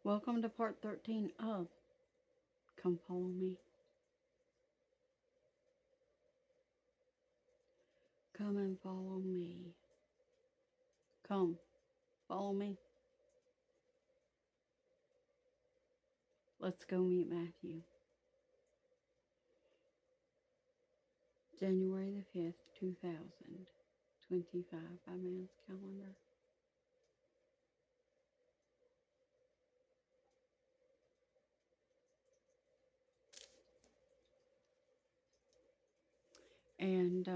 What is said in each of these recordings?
Welcome to part 13 of Come Follow Me. Come and follow me. Come, follow me. Let's go meet Matthew. January the 5th, 2025 by man's calendar. And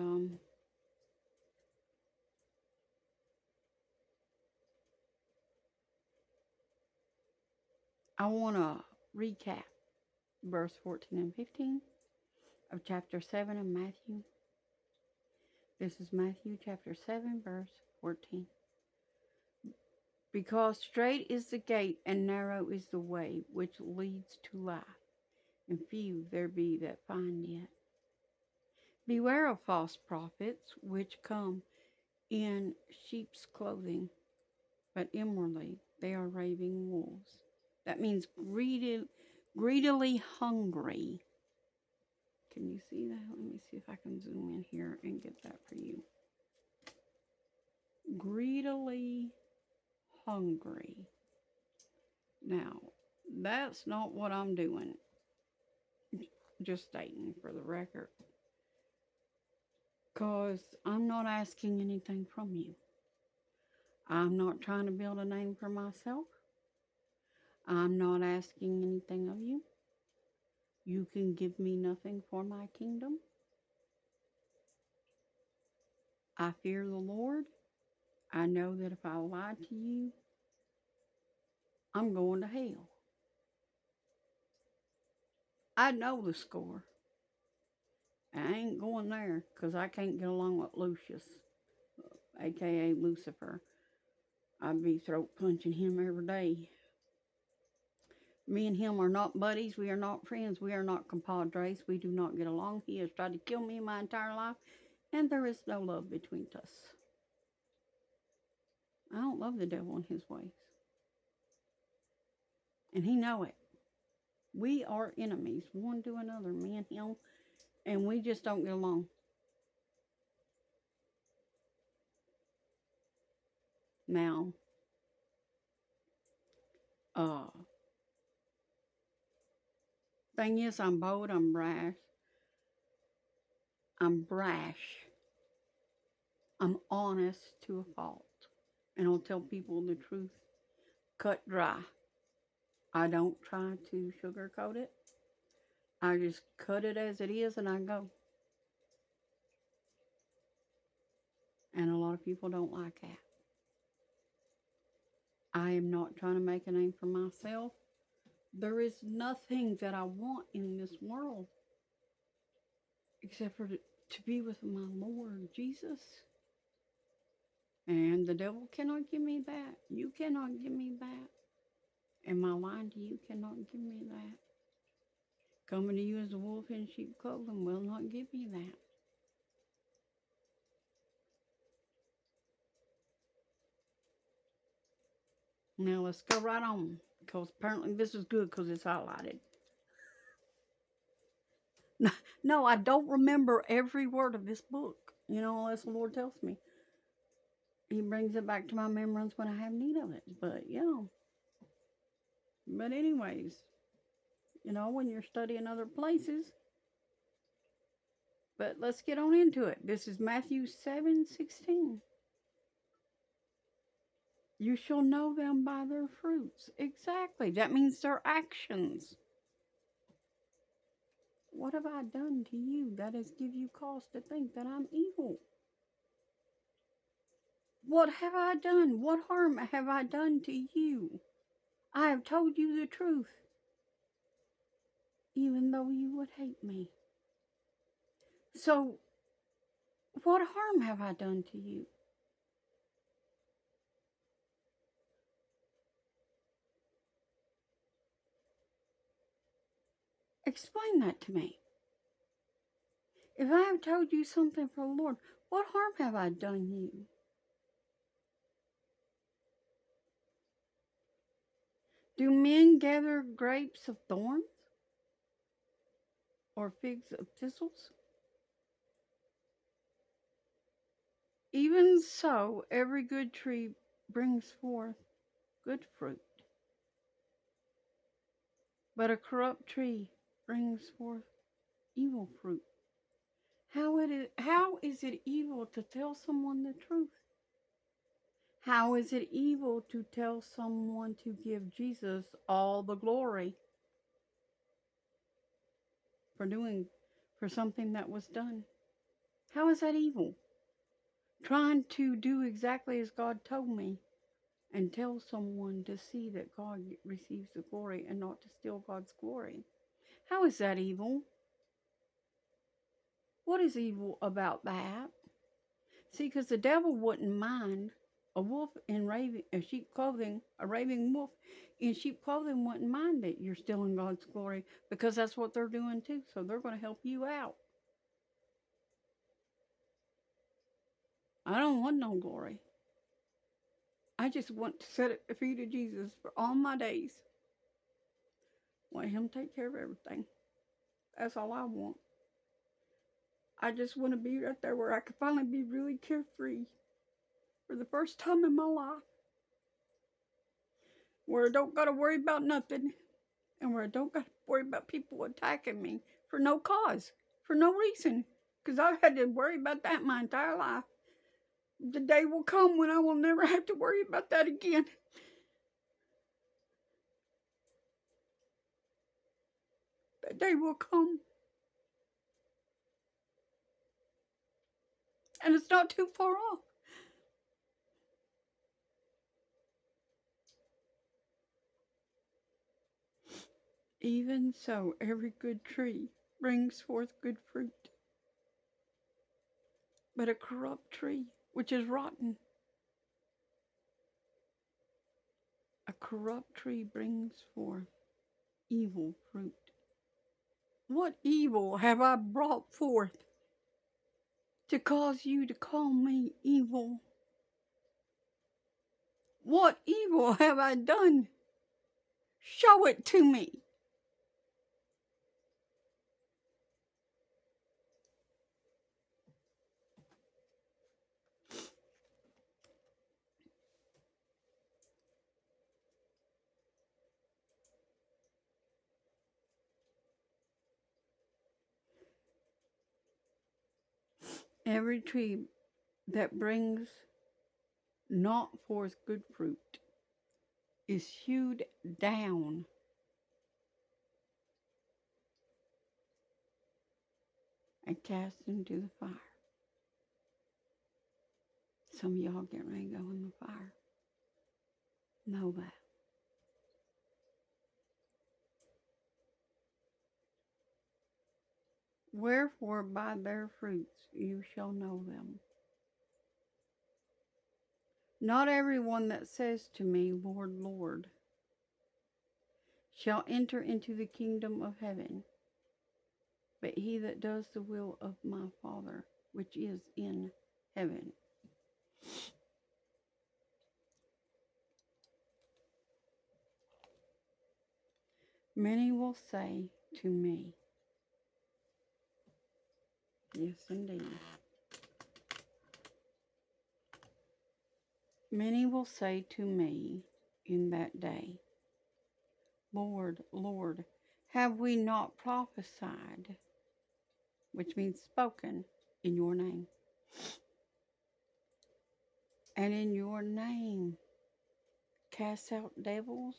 I want to recap verse 14 and 15 of chapter 7 of Matthew. This is Matthew chapter 7, verse 14. Because straight is the gate and narrow is the way which leads to life, and few there be that find it. Beware of false prophets, which come in sheep's clothing, but inwardly they are raving wolves. That means greedily hungry. Can you see that? Let me see if I can zoom in here and get that for you. Greedily hungry. Now, that's not what I'm doing. Just stating for the record. Because I'm not asking anything from you. I'm not trying to build a name for myself. I'm not asking anything of you. You can give me nothing for my kingdom. I fear the Lord. I know that if I lie to you, I'm going to hell. I know the score. I ain't going there because I can't get along with Lucius, a.k.a. Lucifer. I'd be throat punching him every day. Me and him are not buddies. We are not friends. We are not compadres. We do not get along. He has tried to kill me my entire life, and there is no love between us. I don't love the devil and his ways. And he know it. We are enemies, one to another, me and him, and we just don't get along. Now, thing is, I'm bold, I'm brash, I'm honest to a fault, and I'll tell people the truth, cut dry. I don't try to sugarcoat it. I just cut it as it is and I go. And a lot of people don't like that. I am not trying to make a name for myself. There is nothing that I want in this world except for to be with my Lord Jesus. And the devil cannot give me that. You cannot give me that. And my lying to you cannot give me that. Coming to you as a wolf in sheep clothing will not give me that. Now let's go right on, because apparently this is good because it's highlighted. No, I don't remember every word of this book, unless the Lord tells me. He brings it back to my remembrance when I have need of it. But, But anyways, when you're studying other places. But let's get on into it. This is Matthew 7:16. You shall know them by their fruits. Exactly. That means their actions. What have I done to you that has give you cause to think that I'm evil? What have I done? What harm have I done to you? I have told you the truth, even though you would hate me. So, what harm have I done to you? Explain that to me. If I have told you something from the Lord, what harm have I done you? Do men gather grapes of thorns or figs of thistles? Even so, every good tree brings forth good fruit, but a corrupt tree brings forth evil fruit. How is it evil to tell someone the truth? How is it evil to tell someone to give Jesus all the glory for doing for something that was done? How is that evil? Trying to do exactly as God told me and tell someone to see that God receives the glory and not to steal God's glory. How is that evil? What is evil about that? See, because the devil wouldn't mind a wolf in sheep clothing, a raving wolf in sheep clothing wouldn't mind that you're stealing God's glory because that's what they're doing too. So they're going to help you out. I don't want no glory. I just want to sit at the feet of Jesus for all my days. Let him take care of everything. That's all I want. I just want to be right there where I can finally be really carefree for the first time in my life. Where I don't got to worry about nothing. And where I don't got to worry about people attacking me for no cause, for no reason. Because I've had to worry about that my entire life. The day will come when I will never have to worry about that again. That day will come. And it's not too far off. Even so, every good tree brings forth good fruit. But a corrupt tree, which is rotten, a corrupt tree brings forth evil fruit. What evil have I brought forth to cause you to call me evil? What evil have I done? Show it to me. Every tree that brings not forth good fruit is hewed down and cast into the fire. Some of y'all getting ready to go in the fire. Know that. Wherefore by their fruits you shall know them. Not everyone that says to me, Lord, Lord, shall enter into the kingdom of heaven, but he that does the will of my Father, which is in heaven. Many will say to me, yes, indeed. Many will say to me in that day, Lord, Lord, have we not prophesied, which means spoken, in your name? And in your name cast out devils?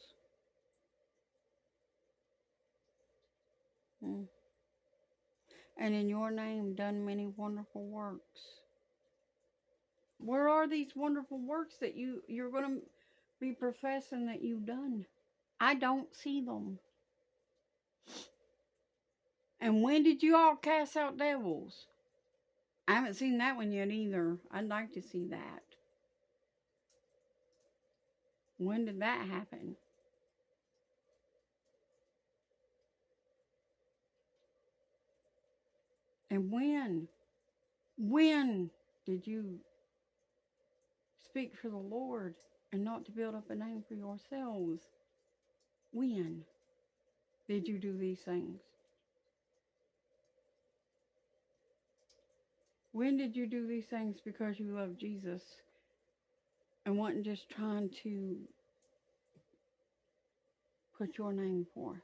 And in your name done many wonderful works? Where are these wonderful works that you're going to be professing that you've done? I don't see them. And when did you all cast out devils? I haven't seen that one yet either. I'd like to see that. When did that happen? And when did you speak for the Lord and not to build up a name for yourselves? When did you do these things? When did you do these things because you love Jesus and wasn't just trying to put your name forth?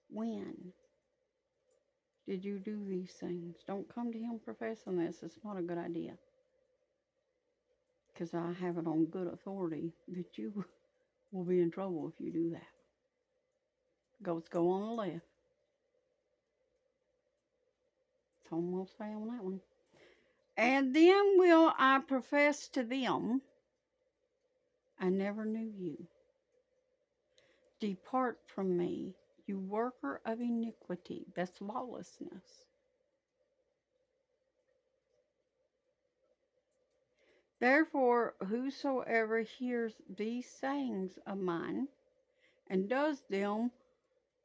When did you do these things? Don't come to him professing this. It's not a good idea. Because I have it on good authority that you will be in trouble if you do that. Goats go on the left. That's all I'm going to say on that one. And then will I profess to them, I never knew you. Depart from me, you worker of iniquity. That's lawlessness. Therefore, whosoever hears these sayings of mine and does them,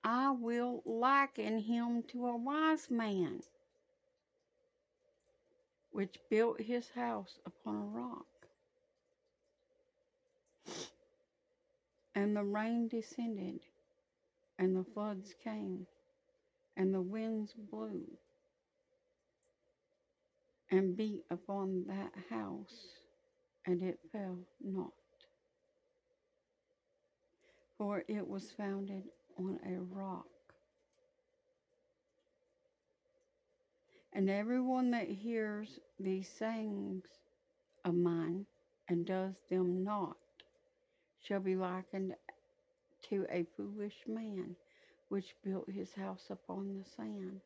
I will liken him to a wise man, which built his house upon a rock. And the rain descended, and the floods came, and the winds blew, and beat upon that house, and it fell not. For it was founded on a rock. And everyone that hears these sayings of mine and does them not shall be likened to a foolish man which built his house upon the sand.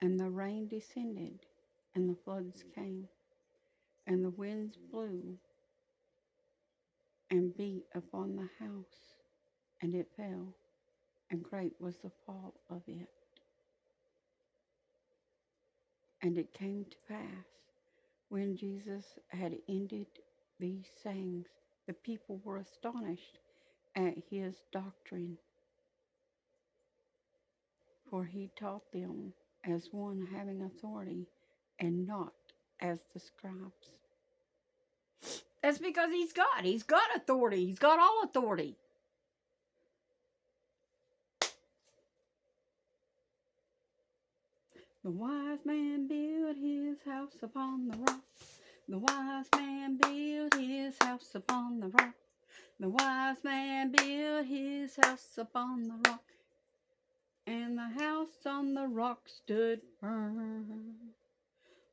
And the rain descended, and the floods came, and the winds blew and beat upon the house, and it fell, and great was the fall of it. And it came to pass, when Jesus had ended these sayings, the people were astonished at his doctrine, for he taught them as one having authority, and not as the scribes. That's because he's got authority. He's got all authority. The wise man built his house upon the rock. The wise man built his house upon the rock. The wise man built his house upon the rock. And the house on the rock stood firm.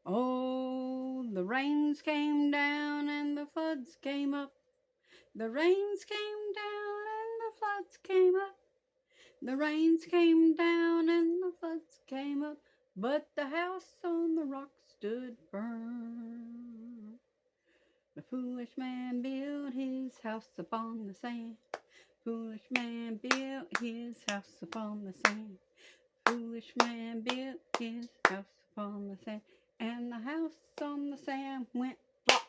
Oh, the rains came down and the floods came up. The rains came down and the floods came up. The rains came down and the floods came up. But the house on the rock stood firm. The foolish man built his house upon the sand. Foolish man built his house upon the sand. Foolish man built his house upon the sand. And the house on the sand went flop.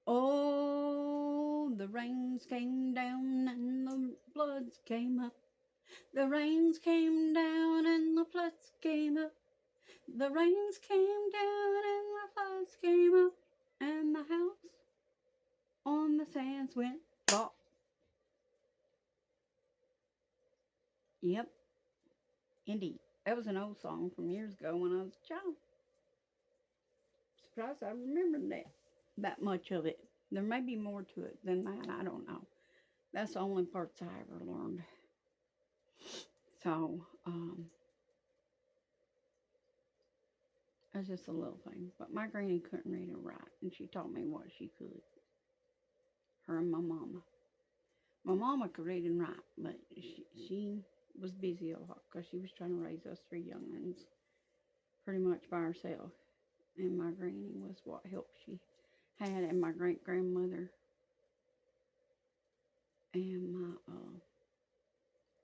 Oh, the rains came down and the floods came up. The rains came down and the floods came up. The rains came down and the floods came up. And the house on the sands went flop. Yep, indeed. That was an old song from years ago when I was a child. Surprised I remembered that much of it. There may be more to it than that. I don't know. That's the only parts I ever learned. So, that's just a little thing. But my granny couldn't read or write, and she taught me what she could. Her and my mama. My mama could read and write, but she was busy a lot because she was trying to raise us three young'uns pretty much by herself. And my granny was what help she had, and my great-grandmother and my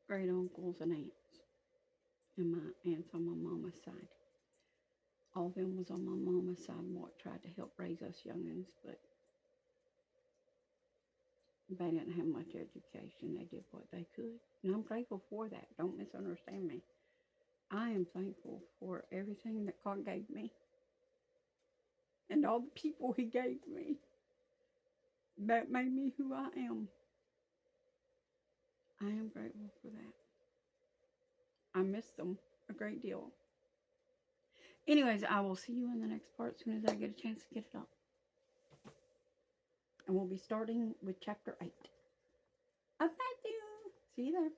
great uncles and aunts, and my aunts on my mama's side. All of them was on my mama's side and what tried to help raise us young'uns, but they didn't have much education. They did what they could, and I'm grateful for that. Don't misunderstand me. I am thankful for everything that God gave me and all the people He gave me. That made me who I am. I am grateful for that. I miss them a great deal. Anyways, I will see you in the next part as soon as I get a chance to get it up. And we'll be starting with chapter 8 of Matthew. See you there.